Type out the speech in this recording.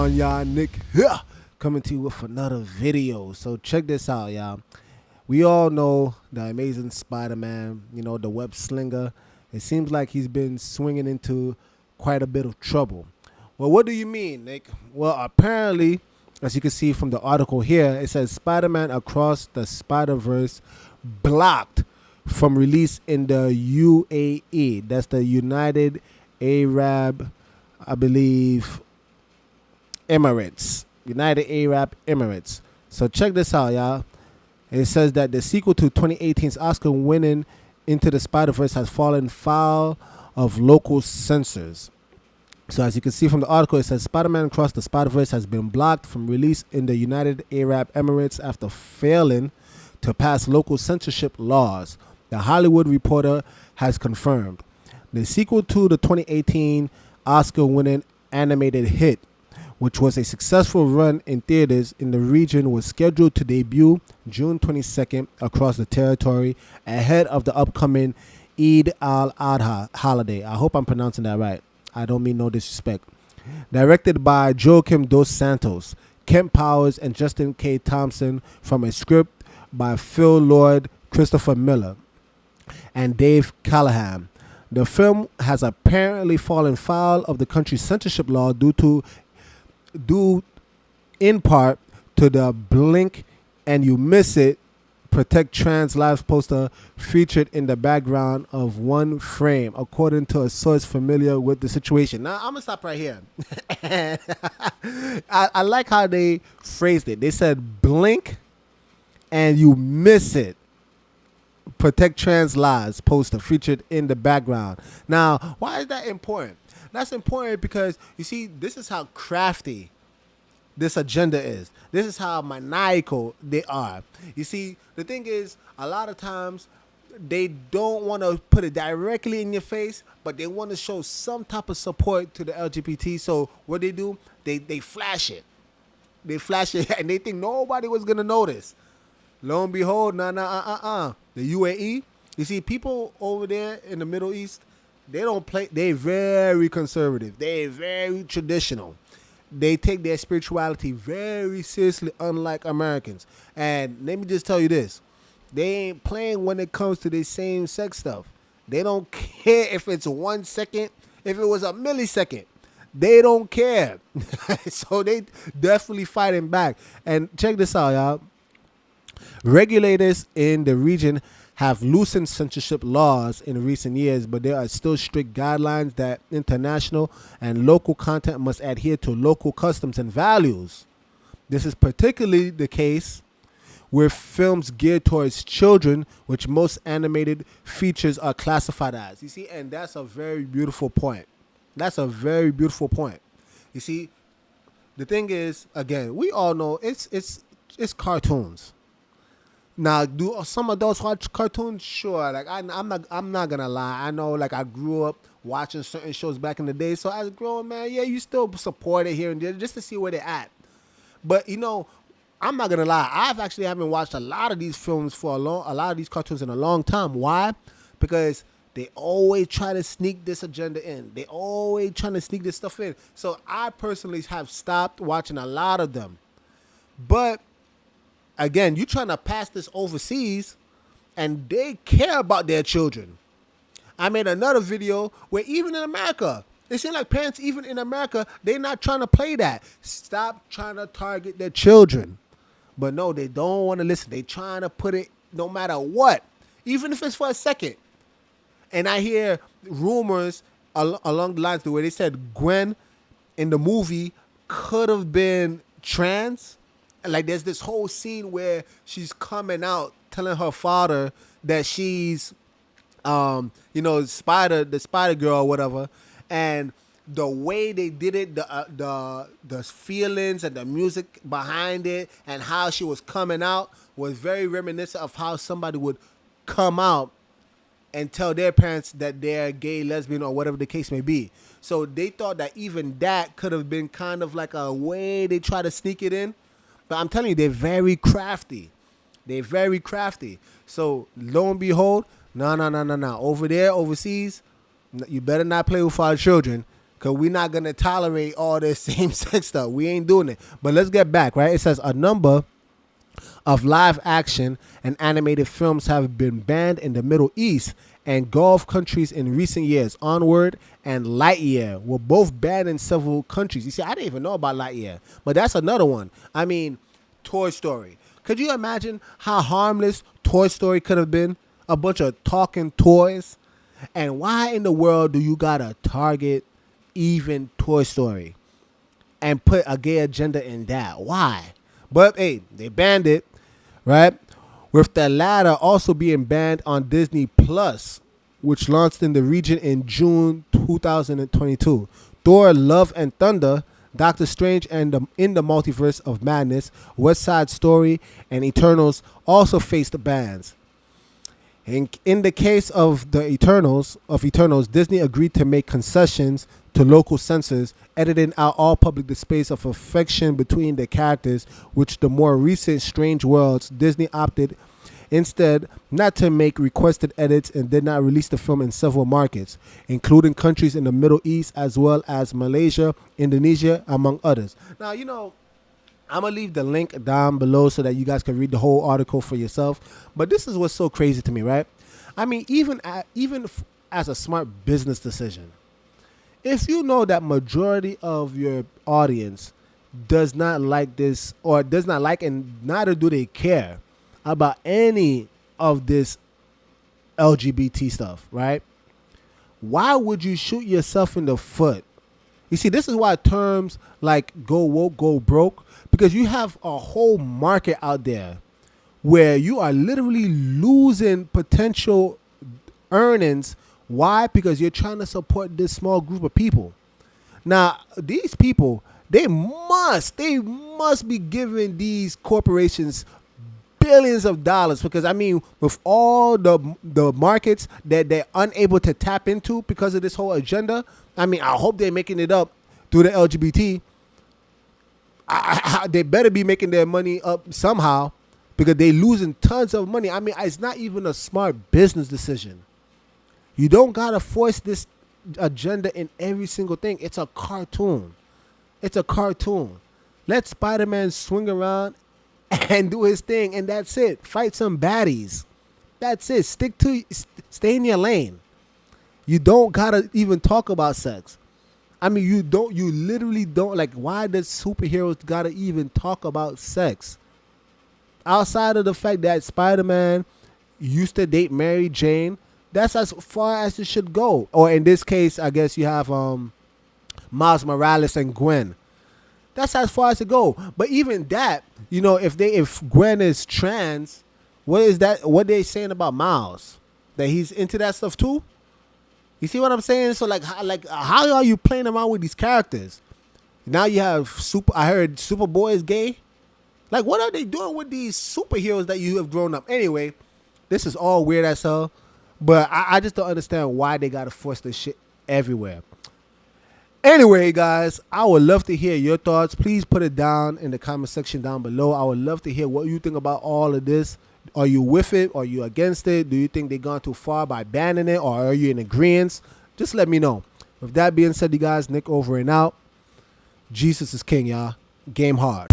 on, y'all? Nick here, coming to you with another video. So check this out, y'all. We all know the amazing Spider-Man, the web slinger. It seems like he's been swinging into quite a bit of trouble. Well, what do you mean, Nick? Well, apparently, as you can see from the article here, it says Spider-Man Across the Spider-Verse blocked from release in the UAE. That's the United Arab, I believe, Emirates. United Arab Emirates. So check this out, y'all. It says that the sequel to 2018's Oscar-winning Into the Spider-Verse has fallen foul of local censors. So as you can see from the article, it says Spider-Man Across the Spider-Verse has been blocked from release in the United Arab Emirates after failing to pass local censorship laws. The Hollywood Reporter has confirmed. The sequel to the 2018 Oscar-winning animated hit, which was a successful run in theaters in the region, was scheduled to debut June 22nd across the territory ahead of the upcoming Eid al-Adha holiday. I hope I'm pronouncing that right. I don't mean no disrespect. Directed by Joaquim Dos Santos, Kent Powers, and Justin K. Thompson, from a script by Phil Lord, Christopher Miller, and Dave Callahan. The film has apparently fallen foul of the country's censorship law due in part to the Blink and You Miss It, Protect Trans Lives poster featured in the background of one frame, according to a source familiar with the situation. Now, I'm going to stop right here. I like how they phrased it. They said blink and you miss it. Protect Trans Lives poster featured in the background. Now, why is that important? That's important because, you see, this is how crafty this agenda is. This is how maniacal they are. You see, the thing is, a lot of times they don't want to put it directly in your face, but they want to show some type of support to the LGBT. So what they do, they flash it. They flash it, and they think nobody was going to notice. Lo and behold, the UAE, you see, people over there in the Middle East, they don't play. They're very conservative. They're very traditional. They take their spirituality very seriously, unlike Americans. And let me just tell you this. They ain't playing when it comes to this same-sex stuff. They don't care if it's 1 second, if it was a millisecond. They don't care. So they definitely fighting back. And check this out, y'all. Regulators in the region have loosened censorship laws in recent years, but there are still strict guidelines that international and local content must adhere to local customs and values. This is particularly the case with films geared towards children, which most animated features are classified as. You see, and that's a very beautiful point. That's a very beautiful point. You see, the thing is, again, we all know it's cartoons. Now, do some adults watch cartoons? Sure. Like I'm not gonna lie. I know, like, I grew up watching certain shows back in the day. So as a grown man, yeah, you still support it here and there just to see where they're at. But I'm not gonna lie. I've actually haven't watched a lot of these films for a lot of these cartoons in a long time. Why? Because they always try to sneak this agenda in. They always trying to sneak this stuff in. So I personally have stopped watching a lot of them. But again, you trying to pass this overseas, and they care about their children. I made another video where even in America, it seems like parents, even in America, they're not trying to play that. Stop trying to target their children. But no, they don't want to listen. They trying to put it no matter what, even if it's for a second. And I hear rumors along the lines the way they said Gwen in the movie could have been trans. Like, there's this whole scene where she's coming out telling her father that she's, the Spider Girl or whatever. And the way they did it, the feelings and the music behind it and how she was coming out was very reminiscent of how somebody would come out and tell their parents that they're gay, lesbian, or whatever the case may be. So they thought that even that could have been kind of like a way they try to sneak it in. But I'm telling you, they're very crafty. They're very crafty. So lo and behold, no. Over there, overseas, you better not play with our children, Because we're not going to tolerate all this same-sex stuff. We ain't doing it. But let's get back, right? It says a number of live action and animated films have been banned in the Middle East and Gulf countries in recent years. Onward and Lightyear were both banned in several countries. You see, I didn't even know about Lightyear, but that's another one. I mean, Toy Story. Could you imagine how harmless Toy Story could have been? A bunch of talking toys. And why in the world do you gotta target even Toy Story and put a gay agenda in that? Why? But hey, they banned it, right? With the latter also being banned on Disney Plus, which launched in the region in June 2022. Thor: Love and Thunder, Doctor Strange and in the Multiverse of Madness, West Side Story, and Eternals also faced bans. In the case of the Eternals, Disney agreed to make concessions to local censors, editing out all public displays of affection between the characters, which the more recent Strange Worlds, Disney opted instead not to make requested edits and did not release the film in several markets, including countries in the Middle East as well as Malaysia, Indonesia, among others. Now, you know, I'm going to leave the link down below so that you guys can read the whole article for yourself. But this is what's so crazy to me, right? I mean, even as a smart business decision, if you know that majority of your audience does not like this or does not like and neither do they care about any of this LGBT stuff, right? Why would you shoot yourself in the foot? You see, this is why terms like go woke, go broke, because you have a whole market out there where you are literally losing potential earnings. Why? Because you're trying to support this small group of people. Now, these people, they must be giving these corporations billions of dollars, because I mean, with all the markets that they're unable to tap into because of this whole agenda, I mean, I hope they're making it up through the LGBT. They better be making their money up somehow, because they losing tons of money. I mean, it's not even a smart business decision. You don't gotta force this agenda in every single thing. It's a cartoon. It's a cartoon. Let Spider-Man swing around and do his thing, and that's it. Fight some baddies. That's it. Stay in your lane. You don't gotta even talk about sex. I mean, you literally don't. Like, why does superheroes gotta even talk about sex? Outside of the fact that Spider-Man used to date Mary Jane, that's as far as it should go. Or in this case, I guess you have Miles Morales and Gwen. That's as far as it go. But even that, you know, if Gwen is trans, what is that? What they saying about Miles? That he's into that stuff too? You see what I'm saying? So how are you playing around with these characters? Now you have I heard Superboy is gay. Like, what are they doing with these superheroes that you have grown up? Anyway, this is all weird as hell. But I just don't understand why they gotta force this shit everywhere. Anyway, guys, I would love to hear your thoughts. Please put it down in the comment section down below. I would love to hear what you think about all of this. Are you with it? Are you against it? Do you think they've gone too far by banning it? Or are you in agreement? Just let me know. With that being said, you guys, Nick over and out. Jesus is king, y'all. Game hard.